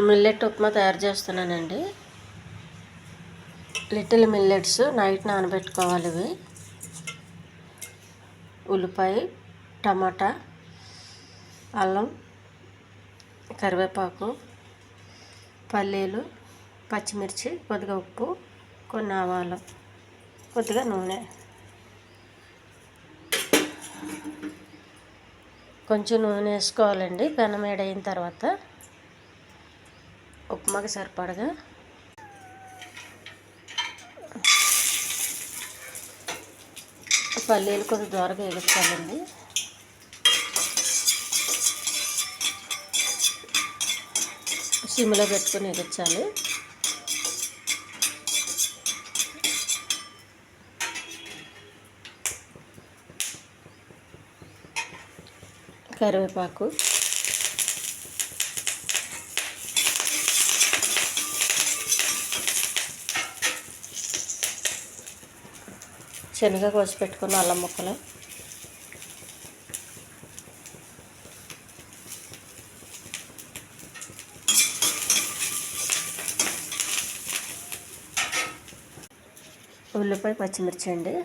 Millet upma తయారు చేస్తున్నానండి. Little millets night నానబెట్టుకోవాలి. ఇవి ఉల్లిపాయ, టమాటా, అల్లం, కరివేపాకు, పల్లీలు, పచ్చిమిర్చి, కొద్దిగా ఉప్పు, కొన్ని ఆవాలు, కొద్దిగా నూనె, కొంచెం నూనె వేసుకోవాలండి. పెనం వేడైన తర్వాత ఉప్మాకి సరిపడగా పల్లీలు కొద్దిగా దూరగా వేగించాలండి. సిమ్లో పెట్టుకుని వేగించాలి. కరివేపాకు, శనగ కోసి పెట్టుకున్న అల్లం ముక్కలు, ఉల్లిపాయ, పచ్చిమిర్చి అండి,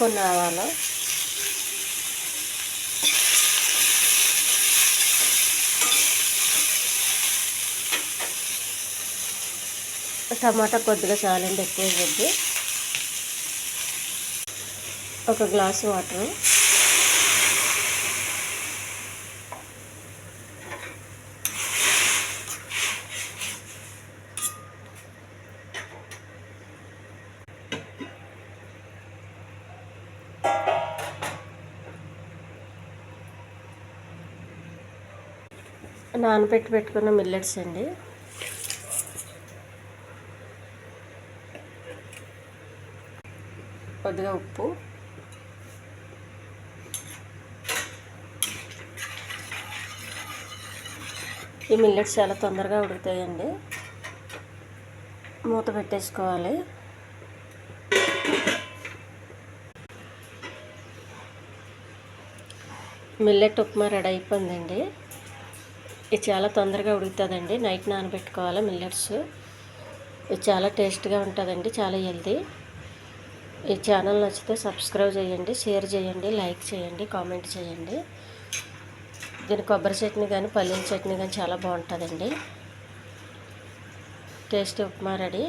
కొన్ని ఆవాలు, టమాటా కొద్దిగా చాలండి, ఎక్కువ కొద్ది, ఒక గ్లాసు వాటరు, నానబెట్టి పెట్టుకున్న మిల్లెట్స్ అండి, కొద్దిగా ఉప్పు, ఈ మిల్లెట్స్ చాలా తొందరగా ఉడుకుతాయండి. మూత పెట్టేసుకోవాలి. మిల్లెట్ ఉప్మా రెడీ అయిపోయిందండి. ఇది చాలా తొందరగా ఉడుకుతుందండి. నైట్ నానబెట్టుకోవాలి మిల్లెట్స్. ఇది చాలా టేస్ట్గా ఉంటుందండి, చాలా హెల్తీ. ఈ ఛానల్ నచ్చితే సబ్స్క్రైబ్ చేయండి, షేర్ చేయండి, లైక్ చేయండి, కామెంట్ చేయండి. దీని కొబ్బరి చట్నీ కానీ పల్లీల చట్నీ కానీ చాలా బాగుంటుందండి. Tasty upma ready.